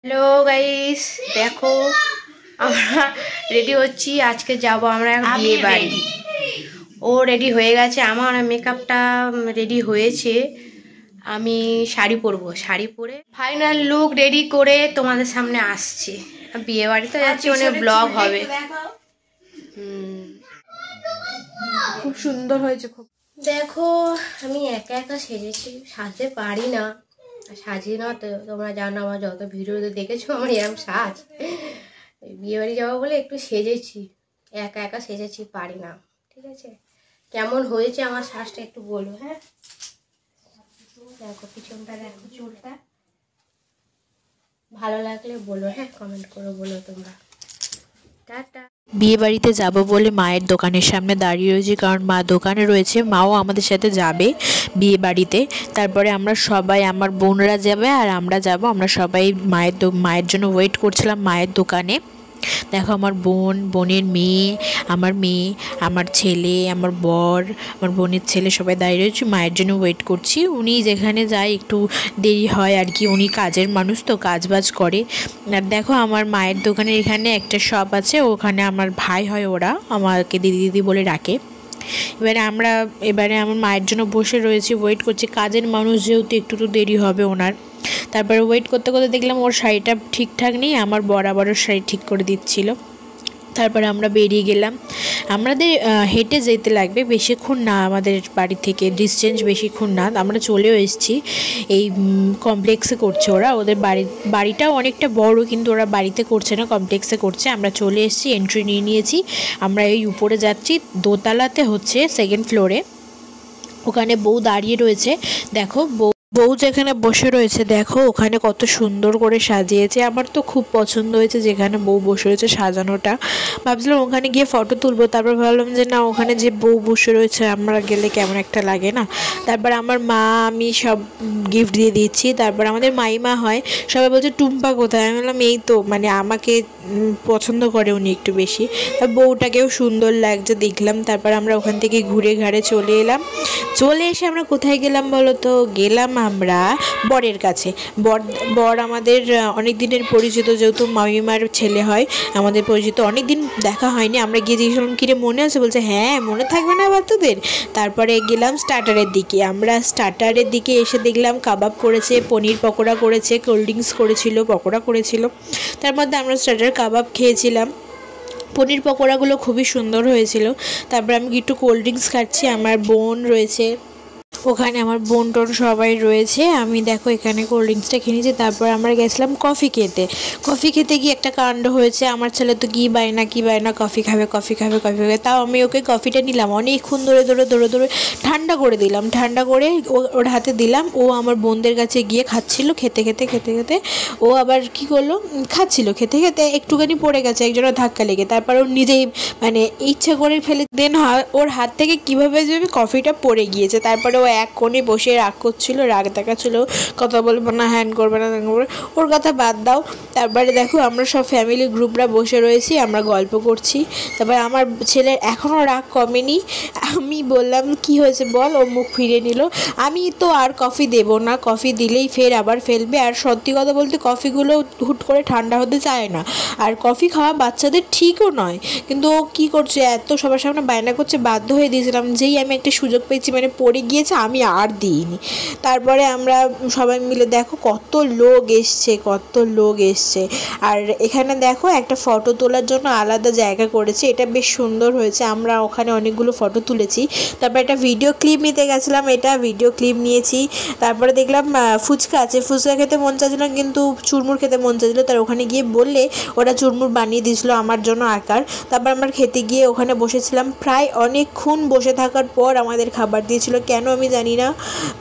Hello guys, দেখো আমরা ready হচ্ছি। আজকে যাব আমরা বিয়ে বাড়ি। ও রেডি হয়ে গেছে, আমার মেকআপটা রেডি হয়েছে। আমি শাড়ি পরবো, শাড়ি পরে ফাইনাল লুক রেডি করে তোমাদের সামনে আসছি। বিয়ে বাড়িতে যাচ্ছি, অনেক ব্লগ হবে। খুব সুন্দর হয়েছে। খুব দেখো, আমি একা একা সেজেছি, সাজতে পারি না, সাজি না তো। তোমরা জানো, আমার যত ভিডিওতে দেখেছো আমার এরকম সাজ। বিয়ে বাড়ি যাবো বলে একটু সেজেছি, একা একা সেজেছি, পারি না। ঠিক আছে, কেমন হয়েছে আমার সাজটা একটু বলো। হ্যাঁ দেখো, পিছনটা দেখো, চুলটা ভালো লাগলে বলো, হ্যাঁ কমেন্ট করে বলো তোমরা। টাটা। বিয়ে বাড়িতে যাব বলে মায়ের দোকানের সামনে দাঁড়িয়ে রয়েছি, কারণ মা দোকানে রয়েছে। মাও আমাদের সাথে যাবে বিয়ে বাড়িতে। তারপরে আমরা সবাই, আমার বোনরা যাবে আর আমরা যাব। আমরা সবাই মায়ের জন্য ওয়েট করছিলাম মায়ের দোকানে। দেখো, আমার বোনের মেয়ে, আমার ছেলে, আমার বর, আমার বোনের ছেলে সবাই দাঁড়িয়ে রয়েছে, মায়ের জন্য ওয়েট করছি। উনি যেখানে যায় একটু দেরি হয় আর কি, উনি কাজের মানুষ তো, কাজবাজ করে। আর দেখো, আমার মায়ের দোকানের এখানে একটা শপ আছে, ওখানে আমার ভাই হয়, ওরা আমাকে দিদি দিদি বলে ডাকে। এবারে আমার মায়ের জন্য বসে রয়েছি, ওয়েট করছি। কাজের মানুষ যেহেতু একটু তো দেরি হবে ওনার। তারপরে ওয়েট করতে করতে দেখলাম ওর শাড়িটা ঠিকঠাক নেই, আমার বরাবরের শাড়ি ঠিক করে দিচ্ছিল। তারপরে আমরা বেরিয়ে গেলাম। আমাদের হেঁটে যেতে লাগবে, বেশিক্ষণ না, আমাদের বাড়ি থেকে ডিস্টেন্স বেশিক্ষণ না। আমরা চলেও এসেছি। এই কমপ্লেক্সে করছে ওরা, ওদের বাড়িটাও অনেকটা বড়, কিন্তু ওরা বাড়িতে করছে না, কমপ্লেক্সে করছে। আমরা চলে এসেছি, এন্ট্রি নিয়ে নিয়েছি। আমরা এই উপরে যাচ্ছি, দোতলাতে হচ্ছে, সেকেন্ড ফ্লোরে। ওখানে বউ দাঁড়িয়ে রয়েছে, দেখো বউ যেখানে বসে রয়েছে, দেখো ওখানে কত সুন্দর করে সাজিয়েছে। আমার তো খুব পছন্দ হয়েছে যেখানে বউ বসে রয়েছে, সাজানোটা। ভাবছিলাম ওখানে গিয়ে ফটো তুলবো, তারপর ভাবলাম যে না, ওখানে যে বউ বসে রয়েছে আমরা গেলে কেমন একটা লাগে না। তারপর আমার মা, আমি সব গিফট দিয়ে দিচ্ছি। তারপর আমাদের মাইমা হয়, সবাই বলছে টুম্পা কোথায়। আমি বললাম এই তো, মানে আমাকে পছন্দ করে উনি একটু বেশি। বউটাকেও সুন্দর লাগছে দেখলাম। তারপর আমরা ওখান থেকে ঘুরে ঘাড়ে চলে এসে আমরা কোথায় গেলাম বলো তো? গেলাম আমরা বরের কাছে। বর আমাদের অনেক দিনের পরিচিত, যেহেতু মামিমার ছেলে হয়, আমাদের পরিচিত। অনেক দিন দেখা হয়নি। আমরা গিয়ে জিজ্ঞেস কিরে মনে আছে? বলছে হ্যাঁ, মনে থাকবে না আবার তোদের। তারপরে গেলাম স্টার্টারের দিকে। আমরা স্টার্টারের দিকে এসে দেখলাম কাবাব করেছে, পনির পকোড়া করেছে, কোল্ড ড্রিঙ্কস করেছিল, পকোড়া করেছিল। তার মধ্যে আমরা স্টার্টার কাবাব খেয়েছিলাম। পনির পকোড়াগুলো খুবই সুন্দর হয়েছিল। তারপর আমি একটু কোল্ড ড্রিঙ্কস খাচ্ছি। আমার বোন রয়েছে ওখানে, আমার বোন টোন সবাই রয়েছে। আমি দেখো এখানে কোল্ড ড্রিঙ্কসটা খেয়ে নিয়েছি। তারপর আমরা গেছিলাম কফি খেতে গিয়ে একটা কাণ্ড হয়েছে। আমার ছেলে তো কী বায়না কফি খাবে। তাও আমি ওকে কফিটা নিলাম, অনেকক্ষণ ধরে ঠান্ডা করে দিলাম, ঠান্ডা করে ওর হাতে দিলাম। ও আমার বোনদের কাছে গিয়ে খাচ্ছিল। খেতে ও আবার কি করলো, খাচ্ছিল, খেতে একটুখানি পড়ে গেছে, একজনের ধাক্কা লেগে। তারপর ও নিজেই মানে ইচ্ছা করে ফেলে দেন, ওর হাত থেকে কীভাবে যাবে কফিটা পড়ে গিয়েছে। তারপরে ও এক কোণে বসে রাগ করছিল, রাগ দেখাচ্ছিল, কথা বলবো না, হ্যান্ড করবে না, ওর কথা বাদ দাও। তারপরে দেখো আমরা সব ফ্যামিলি গ্রুপরা বসে রয়েছি, আমরা গল্প করছি। তারপর আমার ছেলের এখনও রাগ কমেনি। আমি বললাম কি হয়েছে বল, ও মুখ ফিরে নিল। আমি তো আর কফি দেবো না, কফি দিলেই ফের আবার ফেলবে। আর সত্যি কথা বলতে কফিগুলো হুট করে ঠান্ডা হতে চায় না, আর কফি খাওয়া বাচ্চাদের ঠিকও নয়। কিন্তু ও কী করছে, এত সবার সামনে বায়না করছে, বাধ্য হয়ে দিয়েছিলাম। যেই আমি একটা সুযোগ পেয়েছি, মানে পড়ে গিয়েছে, আমি আর দিইনি। তারপরে আমরা সবাই মিলে দেখো কত লোক এসছে। আর এখানে দেখো একটা ফটো তোলার জন্য আলাদা জায়গা করেছে, এটা বেশ সুন্দর হয়েছে। আমরা ওখানে অনেকগুলো ফটো তুলেছি। তারপর একটা ভিডিও ক্লিপ নিতে গেছিলাম, ভিডিও ক্লিপ নিয়েছি। তারপরে দেখলাম ফুচকা আছে, ফুচকা খেতে মন চাইছিল, কিন্তু চুরমুর খেতে মন চাইছিল। তার ওখানে গিয়ে বললে ওরা চুরমুর বানিয়ে দিয়েছিলো আমার জন্য আকার। তারপর আমরা খেতে গিয়ে ওখানে বসেছিলাম। প্রায় অনেকক্ষণ বসে থাকার পর আমাদের খাবার দিয়েছিল, কেন আমি জানি না,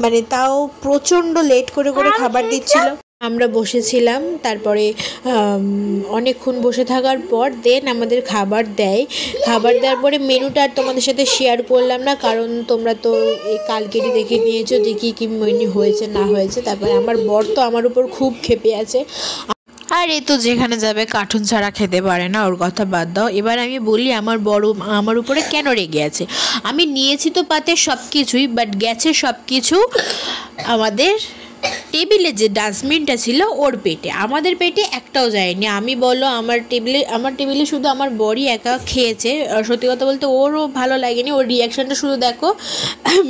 মানে তাও প্রচণ্ড লেট করে খাবার দিচ্ছিল। আমরা বসেছিলাম, তারপরে অনেকক্ষণ বসে থাকার পর দেন আমাদের খাবার দেওয়ার পরে মেনুটা আর তোমাদের সাথে শেয়ার করলাম না, কারণ তোমরা তো এই কালকেরই দেখে নিয়েছো যে কী মেনু হয়েছে না হয়েছে। তারপরে আমার বর তো আমার উপর খুব ক্ষেপে আছে, আর এ তো যেখানে যাবে কার্টুন ছাড়া খেতে পারে না, ওর কথা বাদ দাও। এবার আমি বলি আমার উপরে কেন রেগে আছে। আমি নিয়েছি তো পাতে সব কিছুই, বাট গেছে সব কিছু আমাদের টেবিলে যে ডাস্টবিনটা ছিল ওর পেটে, আমাদের পেটে একটাও যায়নি। আমি বলো আমার টেবিলে শুধু আমার বড়ি একা খেয়েছে। সত্যি কথা বলতে ওরও ভালো লাগেনি, ওর রিয়াকশানটা শুধু দেখো।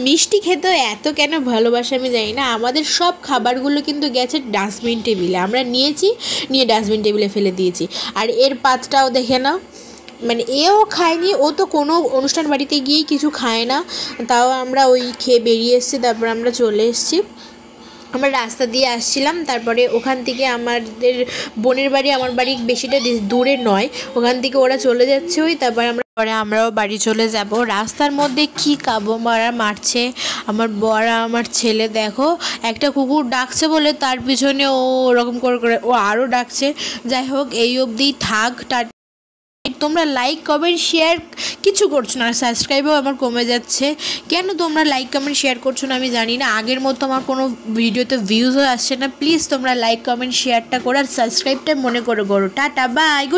মিষ্টি খেতে এত কেন ভালোবাসে আমি জানি না। আমাদের সব খাবারগুলো কিন্তু গেছে ডাস্টবিন টেবিলে, আমরা নিয়ে ডাস্টবিন টেবিলে ফেলে দিয়েছি। আর এর পাতটাও দেখে নাও, মানে এও খায়নি, ও তো কোনো অনুষ্ঠান বাড়িতে গিয়েই কিছু খায় না। তাও আমরা ওই খেয়ে বেরিয়ে এসেছি, তারপর আমরা চলে এসেছি। আমরা রাস্তা দিয়ে আসছিলাম, তারপরে ওখান থেকে আমাদের বোনের বাড়ি আমার বাড়ি বেশিটা দূরে নয়, ওখান থেকে ওরা চলে যাচ্ছে ওই, তারপরে আমরাও বাড়ি চলে যাব। রাস্তার মধ্যে কি কাবু মারছে আমার বর আর আমার ছেলে। দেখো একটা কুকুর ডাকছে বলে তার পিছনে ও ওরকম করে ও আরও ডাকছে। যাই হোক, এই অবধি থাক। তোমরা লাইক কমেন্ট শেয়ার কিছু করছো না, সাবস্ক্রাইবও আমার কমে যাচ্ছে। কেন তোমরা লাইক কমেন্ট শেয়ার করছো না আমি জানি না। আগের মতো আমার কোনো ভিডিওতে ভিউজও আসছে না। প্লিজ তোমরা লাইক কমেন্ট শেয়ারটা করো আর সাবস্ক্রাইবটা মনে করে করো। Tata bye, good.